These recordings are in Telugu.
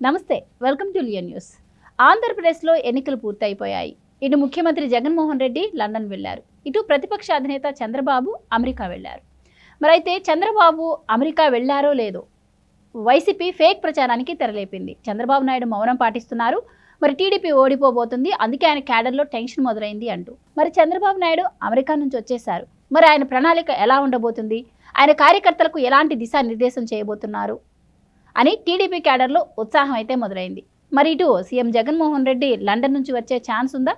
నమస్తే, వెల్కమ్ టు లియన్ న్యూస్. ఆంధ్రప్రదేశ్లో ఎన్నికలు పూర్తయిపోయాయి. ఇటు ముఖ్యమంత్రి జగన్మోహన్ రెడ్డి లండన్ వెళ్లారు, ఇటు ప్రతిపక్ష అధినేత చంద్రబాబు అమెరికా వెళ్లారు. మరైతే చంద్రబాబు అమెరికా వెళ్లారో లేదో వైసీపీ ఫేక్ ప్రచారానికి తెరలేపింది. చంద్రబాబు నాయుడు మౌనం పాటిస్తున్నారు, మరి టీడీపీ ఓడిపోబోతుంది, అందుకే ఆయన క్యాడర్లో టెన్షన్ మొదలైంది అంటూ. మరి చంద్రబాబు నాయుడు అమెరికా నుంచి వచ్చేశారు, మరి ఆయన ప్రణాళిక ఎలా ఉండబోతుంది, ఆయన కార్యకర్తలకు ఎలాంటి దిశానిర్దేశం చేయబోతున్నారు అని టీడీపీ క్యాడర్లో ఉత్సాహం అయితే మొదలైంది. మరి ఇటు సీఎం జగన్మోహన్ రెడ్డి లండన్ నుంచి వచ్చే ఛాన్స్ ఉందా?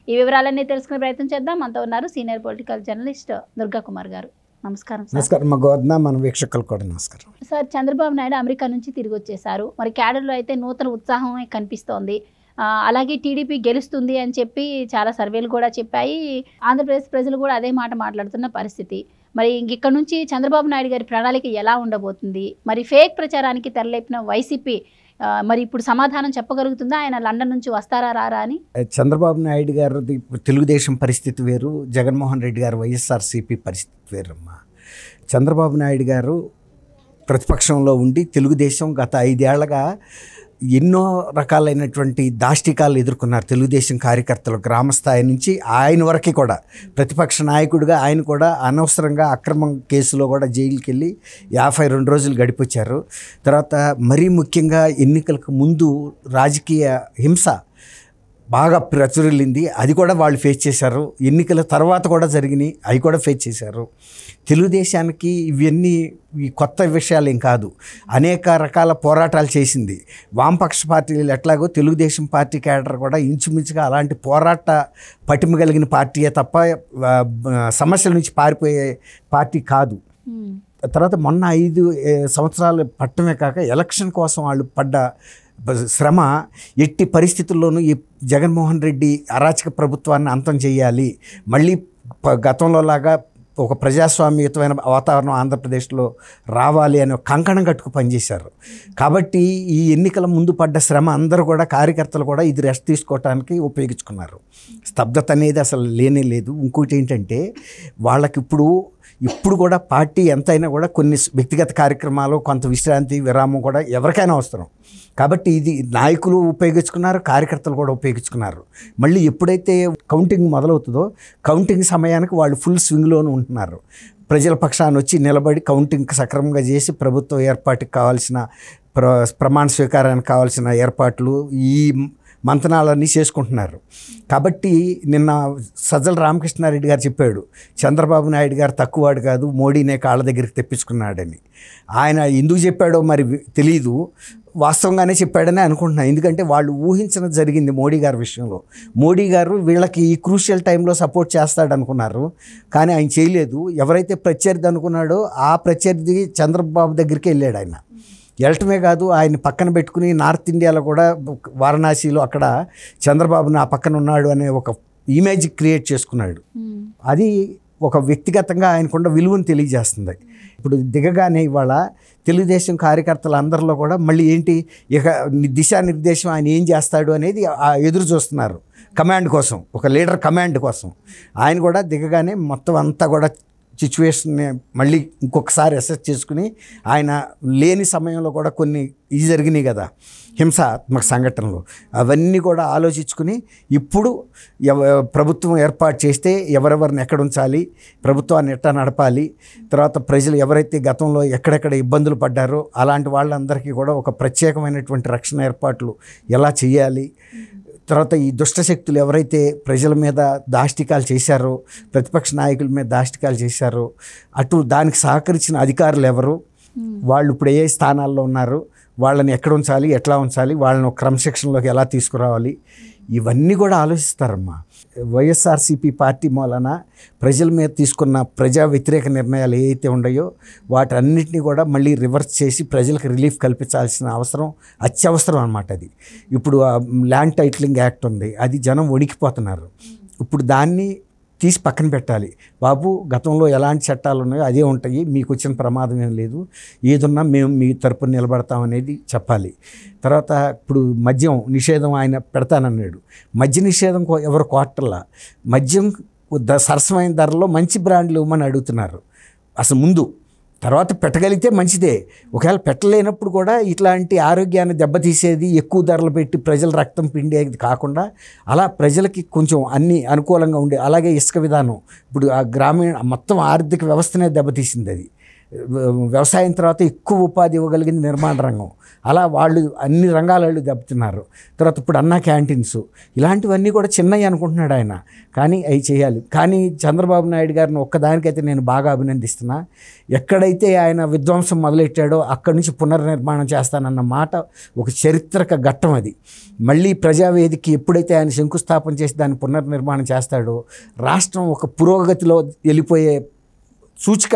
ఈ వివరాలన్నీ తెలుసుకునే ప్రయత్నం చేద్దాం. మనతో ఉన్నారు senior political journalist Durga Kumar గారు. నమస్కారం. నమస్కారం మా గోవర్ధన, మన వీక్షకులు కూడా నమస్కారం. సార్, చంద్రబాబు నాయుడు అమెరికా నుంచి తిరిగి వచ్చేసారు, మరి క్యాడర్లో అయితే నూతన ఉత్సాహం కనిపిస్తోంది. అలాగే టీడీపీ గెలుస్తుంది అని చెప్పి చాలా సర్వేలు కూడా చెప్పాయి. ఆంధ్రప్రదేశ్ ప్రజలు కూడా అదే మాట మాట్లాడుతున్న పరిస్థితి. మరి ఇక్కడ నుంచి చంద్రబాబు నాయుడు గారి ప్రణాళిక ఎలా ఉండబోతుంది, మరి ఫేక్ ప్రచారానికి తెరలేపిన వైసీపీ మరి ఇప్పుడు సమాధానం చెప్పగలుగుతుందా? ఆయన లండన్ నుంచి వస్తారా రారా అని. చంద్రబాబు నాయుడు గారిది తెలుగుదేశం పరిస్థితి వేరు, జగన్మోహన్ రెడ్డి గారు వైఎస్ఆర్సీపీ పరిస్థితి వేరమ్మా. చంద్రబాబు నాయుడు గారు ప్రతిపక్షంలో ఉండి తెలుగుదేశం గత 5 ఏళ్లుగా ఎన్నో రకాలైనటువంటి దాష్టికాలు ఎదుర్కొన్నారు. తెలుగుదేశం కార్యకర్తలు గ్రామస్థాయి నుంచి ఆయన వరకు కూడా ప్రతిపక్ష నాయకుడిగా ఆయన కూడా అనవసరంగా అక్రమం కేసులో కూడా జైలుకి వెళ్ళి 52 రోజులు గడిపొచ్చారు. తర్వాత మరీ ముఖ్యంగా ఎన్నికలకు ముందు రాజకీయ హింస బాగా ప్రచురిల్లింది, అది కూడా వాళ్ళు ఫేస్ చేశారు. ఎన్నికల తర్వాత కూడా జరిగినాయి, అవి కూడా ఫేస్ చేశారు. తెలుగుదేశానికి ఇవన్నీ ఈ కొత్త విషయాలు ఏం కాదు, అనేక రకాల పోరాటాలు చేసింది. వామపక్ష పార్టీలు ఎట్లాగో తెలుగుదేశం పార్టీ క్యాడర్ కూడా ఇంచుమించుగా అలాంటి పోరాట పటిమ కలిగిన పార్టీయే తప్ప సమస్యల నుంచి పారిపోయే పార్టీ కాదు. తర్వాత మొన్న 5 సంవత్సరాలు పట్టమే కాక ఎలక్షన్ కోసం వాళ్ళు పడ్డ శ్రమ, ఎట్టి పరిస్థితుల్లోనూ ఈ జగన్మోహన్ రెడ్డి అరాచక ప్రభుత్వాన్ని అంతం చేయాలి, మళ్ళీ గతంలో లాగా ఒక ప్రజాస్వామ్యయుతమైన వాతావరణం ఆంధ్రప్రదేశ్లో రావాలి అని కంకణం కట్టుకు పనిచేశారు. కాబట్టి ఈ ఎన్నికల ముందు పడ్డ శ్రమ అందరూ కూడా కార్యకర్తలు కూడా ఇది రెస్ట్ తీసుకోవడానికి ఉపయోగించుకున్నారు. స్తబ్దత అనేది అసలు లేనే లేదు. ఇంకోటి ఏంటంటే వాళ్ళకి ఇప్పుడు కూడా పార్టీ ఎంతైనా కూడా కొన్ని వ్యక్తిగత కార్యక్రమాలు, కొంత విశ్రాంతి విరామం కూడా ఎవరికైనా అవసరం. కాబట్టి ఇది నాయకులు ఉపయోగించుకున్నారు, కార్యకర్తలు కూడా ఉపయోగించుకున్నారు. మళ్ళీ ఎప్పుడైతే కౌంటింగ్ మొదలవుతుందో కౌంటింగ్ సమయానికి వాళ్ళు ఫుల్ స్వింగ్లోనూ ఉంటున్నారు. ప్రజల పక్షాన్ని వచ్చి నిలబడి కౌంటింగ్ సక్రమంగా చేసి ప్రభుత్వ ఏర్పాటుకి కావాల్సిన ప్రమాణ స్వీకారానికి కావాల్సిన ఏర్పాట్లు, ఈ మంతనాలన్నీ చేసుకుంటున్నారు. కాబట్టి నిన్న సజ్జల రామకృష్ణారెడ్డి గారు చెప్పాడు, చంద్రబాబు నాయుడు గారు తక్కువవాడు కాదు, మోడీనే కాళ్ళ దగ్గరికి తెప్పించుకున్నాడని. ఆయన ఎందుకు చెప్పాడో మరి తెలియదు, వాస్తవంగానే చెప్పాడని అనుకుంటున్నాను. ఎందుకంటే వాళ్ళు ఊహించినది జరిగింది మోడీ గారి విషయంలో. మోడీ గారు వీళ్ళకి ఈ క్రూషియల్ టైంలో సపోర్ట్ చేస్తాడనుకున్నారు, కానీ ఆయన చేయలేదు. ఎవరైతే ప్రత్యర్థి అనుకున్నాడో ఆ ప్రత్యర్థి చంద్రబాబు దగ్గరికి వెళ్ళాడు. ఆయన వెళ్ళటమే కాదు, ఆయన పక్కన పెట్టుకుని నార్త్ ఇండియాలో కూడా వారణాసిలో అక్కడ చంద్రబాబు నా పక్కన ఉన్నాడు అనే ఒక ఇమేజ్ క్రియేట్ చేసుకున్నాడు. అది ఒక వ్యక్తిగతంగా ఆయనకున్న విలువను తెలియజేస్తుంది. ఇప్పుడు దిగగానే ఇవాళ తెలుగుదేశం కార్యకర్తలు అందరిలో కూడా మళ్ళీ ఏంటి, ఇక దిశానిర్దేశం ఆయన ఏం చేస్తాడు అనేది ఎదురు చూస్తున్నారు. కమాండ్ కోసం, ఒక లీడర్ కమాండ్ కోసం. ఆయన కూడా దిగగానే మొత్తం అంతా కూడా సిచ్యువేషన్ని మళ్ళీ ఇంకొకసారి అసెస్ చేసుకుని, ఆయన లేని సమయంలో కూడా కొన్ని ఇది జరిగినాయి కదా హింసాత్మక సంఘటనలు, అవన్నీ కూడా ఆలోచించుకుని ఇప్పుడు ప్రభుత్వం ఏర్పాటు చేస్తే ఎవరెవరిని ఎక్కడ ఉంచాలి, ప్రభుత్వాన్ని ఎట్లా నడపాలి, తర్వాత ప్రజలు ఎవరైతే గతంలో ఎక్కడెక్కడ ఇబ్బందులు పడ్డారో అలాంటి వాళ్ళందరికీ కూడా ఒక ప్రత్యేకమైనటువంటి రక్షణ ఏర్పాట్లు ఎలా చేయాలి, తర్వాత ఈ దుష్టశక్తులు ఎవరైతే ప్రజల మీద దాష్టికాలు చేశారో, ప్రతిపక్ష నాయకుల మీద దాష్టికాలు చేశారో, అటు దానికి సహకరించిన అధికారులు ఎవరు, వాళ్ళు ఇప్పుడు ఏ స్థానాల్లో ఉన్నారు, వాళ్ళని ఎక్కడ ఉంచాలి, ఎట్లా ఉంచాలి, వాళ్ళని ఒక క్రమశిక్షణలోకి ఎలా తీసుకురావాలి, ఇవన్నీ కూడా ఆలోచిస్తారమ్మా. వైఎస్ఆర్సీపీ పార్టీ మూలన ప్రజల మీద తీసుకున్న ప్రజా వ్యతిరేక నిర్ణయాలు ఏవైతే ఉన్నాయో వాటన్నిటినీ కూడా మళ్ళీ రివర్స్ చేసి ప్రజలకు రిలీఫ్ కల్పించాల్సిన అవసరం అత్యవసరం అన్నమాట. అది ఇప్పుడు ల్యాండ్ టైటిలింగ్ యాక్ట్ ఉంది, అది జనం వణికిపోతున్నారు. ఇప్పుడు దాన్ని తీసి పక్కన పెట్టాలి. బాబు, గతంలో ఎలాంటి చట్టాలు ఉన్నాయో అదే ఉంటాయి, మీకు వచ్చిన ప్రమాదం ఏం లేదు, ఏదున్నా మేము మీ తరపున నిలబడతామనేది చెప్పాలి. తర్వాత ఇప్పుడు మద్యం నిషేధం ఆయన పెడతానన్నాడు. మద్య నిషేధం ఎవరు కోటర్లా, మద్యం సరసమైన ధరలో మంచి బ్రాండ్లు ఇవ్వమని అడుగుతున్నారు. అసలు ముందు తర్వాత పెట్టగలిగితే మంచిదే. ఒకవేళ పెట్టలేనప్పుడు కూడా ఇట్లాంటి ఆరోగ్యాన్ని దెబ్బతీసేది, ఎక్కువ ధరలు పెట్టి ప్రజల రక్తం పిండేది కాకుండా అలా ప్రజలకి కొంచెం అన్ని అనుకూలంగా ఉండే, అలాగే ఇసుక విధానం ఇప్పుడు ఆ గ్రామీణ మొత్తం ఆర్థిక వ్యవస్థనే దెబ్బతీసింది. అది వ్యవసాయం తర్వాత ఎక్కువ ఉపాధి ఇవ్వగలిగింది నిర్మాణ రంగం. అలా వాళ్ళు అన్ని రంగాలలో దెబ్బతిన్నారు. తర్వాత ఇప్పుడు అన్నా క్యాంటీన్స్ ఇలాంటివన్నీ కూడా చిన్నవి అనుకుంటున్నాడు ఆయన, కానీ అవి చేయాలి. కానీ చంద్రబాబు నాయుడు గారిని ఒక్కదానికైతే నేను బాగా అభినందిస్తున్నా. ఎక్కడైతే ఆయన విధ్వంసం మొదలెట్టాడో అక్కడి నుంచి పునర్నిర్మాణం చేస్తానన్న మాట ఒక చారిత్రక ఘట్టం. అది మళ్ళీ ప్రజావేదిక ఎప్పుడైతే ఆయన శంకుస్థాపన చేసి దాన్ని పునర్నిర్మాణం చేస్తాడో రాష్ట్రం ఒక పురోగతిలో వెళ్ళిపోయే సూచిక.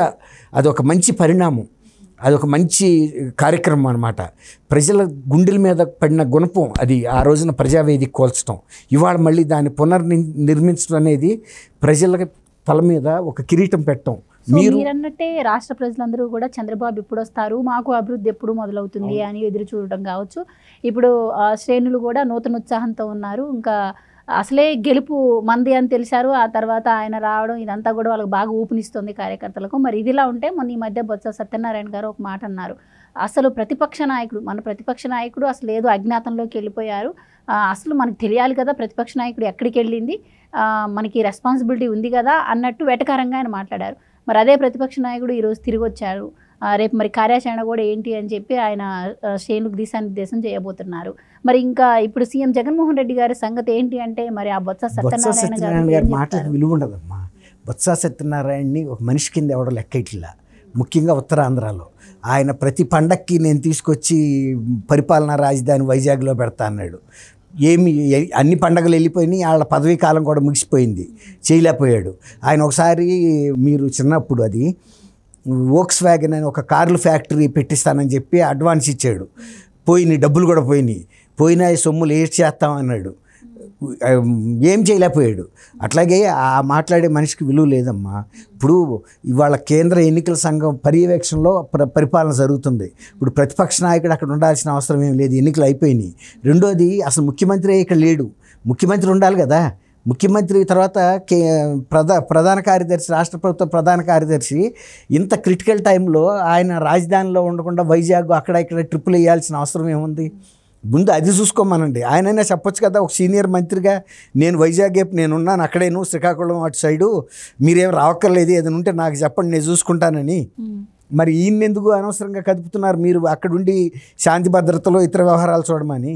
అదొక మంచి పరిణామం, అదొక మంచి కార్యక్రమం అన్నమాట. ప్రజల గుండెల మీద పడిన గుణపం అది ఆ రోజున ప్రజావేదిక కోల్చడం. ఇవాళ మళ్ళీ దాన్ని పునర్నిర్మించడం అనేది ప్రజల తల మీద ఒక కిరీటం పెట్టడం. మీరన్నట్టే రాష్ట్ర ప్రజలందరూ కూడా చంద్రబాబు ఎప్పుడు వస్తారు, మాకు అభివృద్ధి ఎప్పుడు మొదలవుతుంది అని ఎదురు చూడడం కావచ్చు. ఇప్పుడు శ్రేణులు కూడా నూతన ఉత్సాహంతో ఉన్నారు. ఇంకా అసలే గెలుపు మంది అని తెలిసారు. ఆ తర్వాత ఆయన రావడం ఇదంతా కూడా వాళ్ళకి బాగా ఊపునిస్తుంది కార్యకర్తలకు. మరి ఇదిలా ఉంటే మొన్న ఈ మధ్య బొత్స సత్యనారాయణ గారు ఒక మాట అన్నారు, అసలు ప్రతిపక్ష నాయకుడు మన ప్రతిపక్ష నాయకుడు అసలు ఏదో అజ్ఞాతంలోకి వెళ్ళిపోయారు, అసలు మనకు తెలియాలి కదా ప్రతిపక్ష నాయకుడు ఎక్కడికి వెళ్ళింది, మనకి రెస్పాన్సిబిలిటీ ఉంది కదా అన్నట్టు వెటకారంగా ఆయన మాట్లాడారు. మరి అదే ప్రతిపక్ష నాయకుడు ఈరోజు తిరిగి వచ్చారు. రేపు మరి కార్యాచరణ కూడా ఏంటి అని చెప్పి ఆయన శ్రేణులకు దిశానిర్దేశం చేయబోతున్నారు. మరి ఇంకా ఇప్పుడు సీఎం జగన్మోహన్ రెడ్డి గారి సంగతి ఏంటి అంటే మరి ఆ బొత్స సత్యనారాయణ గారి మాట విలువ ఉండదమ్మా. బొత్స సత్యనారాయణని ఒక మనిషి కింద ఎవడో లెక్క ఇట్లా, ముఖ్యంగా ఉత్తరాంధ్రలో ఆయన ప్రతి పండక్కి నేను తీసుకొచ్చి పరిపాలనా రాజధాని వైజాగ్లో పెడతా అన్నాడు. ఏమి అన్ని పండగలు వెళ్ళిపోయినాయి, వాళ్ళ పదవీ కాలం కూడా ముగిసిపోయింది, చేయలేకపోయాడు. ఆయన ఒకసారి మీరు చిన్నప్పుడు అది వోక్స్ వ్యాగన్ అని ఒక కార్ల ఫ్యాక్టరీ పెట్టిస్తానని చెప్పి అడ్వాన్స్ ఇచ్చాడు. పోయినాయి, డబ్బులు కూడా పోయినా సొమ్ములు ఏం చేస్తామన్నాడు, ఏం చేయలేకపోయాడు. అట్లాగే ఆ మాట్లాడే మనిషికి విలువ లేదమ్మా. ఇప్పుడు ఇవాళ కేంద్ర ఎన్నికల సంఘం పర్యవేక్షణలో పరిపాలన జరుగుతుంది. ఇప్పుడు ప్రతిపక్ష నాయకుడు అక్కడ ఉండాల్సిన అవసరం ఏం లేదు, ఎన్నికలు అయిపోయినాయి. రెండోది అసలు ముఖ్యమంత్రి ఇక్కడ లేడు, ముఖ్యమంత్రి ఉండాలి కదా. ముఖ్యమంత్రి తర్వాత ప్రధాన కార్యదర్శి, రాష్ట్ర ప్రభుత్వ ప్రధాన కార్యదర్శి ఇంత క్రిటికల్ టైంలో ఆయన రాజధానిలో ఉండకుండా వైజాగ్ అక్కడ ఇక్కడ ట్రిప్పులు వేయాల్సిన అవసరం ఏముంది? ముందు అది చూసుకోమనండి. ఆయనైనా చెప్పొచ్చు కదా ఒక సీనియర్ మంత్రిగా, నేను వైజాగ్ నేనున్నాను అక్కడేను శ్రీకాకుళం అటు సైడు, మీరేం రావక్కర్లేదు, ఏదైనా ఉంటే నాకు చెప్పండి నేను చూసుకుంటానని. మరి ఈయన ఎందుకు అనవసరంగా కదుపుతున్నారు మీరు అక్కడుండి శాంతి భద్రతలో ఇతర వ్యవహారాలు చూడమని?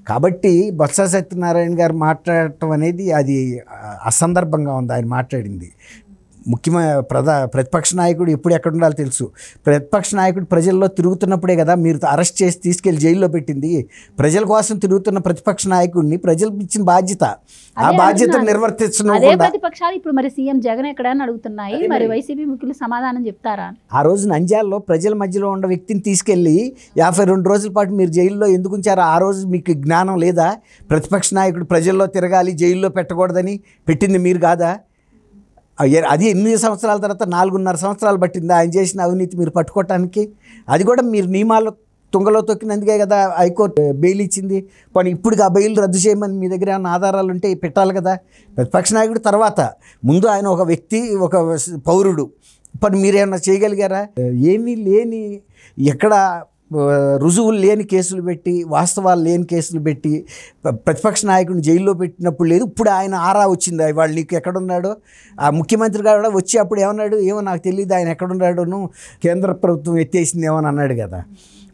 కాబట్టి బొత్స సత్యనారాయణ గారు మాట్లాడటం అనేది అది అసందర్భంగా ఉంది. ఆయన మాట్లాడింది ముఖ్యమైన ప్రతిపక్ష నాయకుడు ఎప్పుడు ఎక్కడ ఉండాలో తెలుసు. ప్రతిపక్ష నాయకుడు ప్రజల్లో తిరుగుతున్నప్పుడే కదా మీరు అరెస్ట్ చేసి తీసుకెళ్లి జైల్లో పెట్టింది. ప్రజల కోసం తిరుగుతున్న ప్రతిపక్ష నాయకుడిని ప్రజలకు ఇచ్చిన బాధ్యత, ఆ బాధ్యతను నిర్వర్తించడం. ప్రతిపక్షాలు ఇప్పుడు మరి సీఎం జగన్ ఎక్కడని అడుగుతున్నాయి, మరి వైసీపీ ముఖ్యులు సమాధానం చెప్తారా? ఆ రోజు నంద్యాలలో ప్రజల మధ్యలో ఉన్న వ్యక్తిని తీసుకెళ్లి 52 రోజుల పాటు మీరు జైల్లో ఎందుకు ఉంచారు? ఆ రోజు మీకు జ్ఞానం లేదా? ప్రతిపక్ష నాయకుడు ప్రజల్లో తిరగాలి, జైల్లో పెట్టకూడదని పెట్టింది మీరు కాదా? అది 8 సంవత్సరాల తర్వాత 4.5 సంవత్సరాలు పట్టింది ఆయన చేసిన అవినీతి మీరు పట్టుకోవటానికి. అది కూడా మీరు నియమాలు తుంగలో తొక్కినందుకే కదా హైకోర్టు బెయిల్ ఇచ్చింది. కానీ ఇప్పుడు ఆ బెయిల్ రద్దు చేయమని మీ దగ్గర ఏమైనా ఆధారాలు ఉంటే పెట్టాలి కదా. ప్రతిపక్ష నాయకుడు తర్వాత, ముందు ఆయన ఒక వ్యక్తి, ఒక పౌరుడు. ఇప్పుడు మీరేమన్నా చేయగలిగారా? ఏమీ లేని, ఎక్కడ రుజువులు లేని కేసులు పెట్టి, వాస్తవాలు లేని కేసులు పెట్టి ప్రతిపక్ష నాయకుడిని జైల్లో పెట్టినప్పుడు లేదు. ఇప్పుడు ఆయన ఆరా వచ్చింది, వాళ్ళు నీకు ఎక్కడున్నాడో. ఆ ముఖ్యమంత్రి కూడా వచ్చి అప్పుడు ఏమన్నాడు, ఏమో నాకు తెలియదు ఆయన ఎక్కడున్నాడోను, కేంద్ర ప్రభుత్వం ఎత్తేసింది ఏమని అన్నాడు కదా.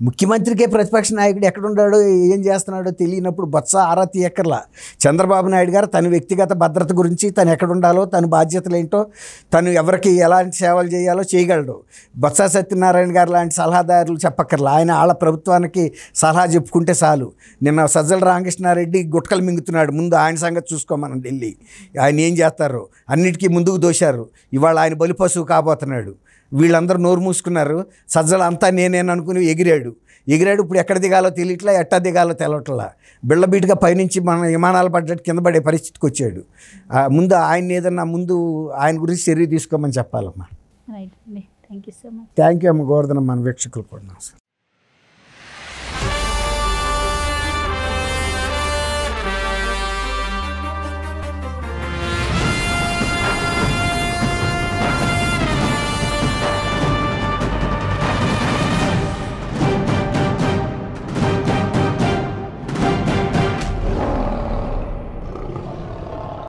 ముఖ్యమంత్రికే ప్రతిపక్ష నాయకుడు ఎక్కడున్నాడో ఏం చేస్తున్నాడో తెలియనప్పుడు బొత్స ఆరా తీయక్కర్లా. చంద్రబాబు నాయుడు గారు తన వ్యక్తిగత భద్రత గురించి, తను ఎక్కడుండాలో, తన బాధ్యతలు ఏంటో, తను ఎవరికి ఎలాంటి సేవలు చేయాలో చేయగలడు. బొత్స సత్యనారాయణ గారు లాంటి సలహాదారులు చెప్పక్కర్లా. ఆయన వాళ్ళ ప్రభుత్వానికి సలహా చెప్పుకుంటే చాలు. నిన్న సజ్జల రామకృష్ణారెడ్డి గుట్కలు మింగుతున్నాడు, ముందు ఆయన సంగతి చూసుకోమని ఢిల్లీ. ఆయన ఏం చేస్తారో అన్నిటికీ ముందుకు దోశారు. ఇవాళ ఆయన బలిపశువు కాబోతున్నాడు. వీళ్ళందరూ నోరు మూసుకున్నారు. సజ్జల అంతా నేనేననుకుని ఎగిరాడు. ఇప్పుడు ఎక్కడ దిగాలో తెలియట్లా, ఎట్టా దిగాలో తెలవట్లా. బిళ్ళబీటుగా పైనుంచి మన విమానాలు పడ్డట్టు కింద పడే పరిస్థితికి వచ్చాడు. ముందు ఆయన ఏదన్నా ముందు ఆయన గురించి చర్య తీసుకోమని చెప్పాలమ్మా. Thank you so much. Thank you అమ్మ. గోవర్ధనమ్మ, మన వీక్షకులు కూడా.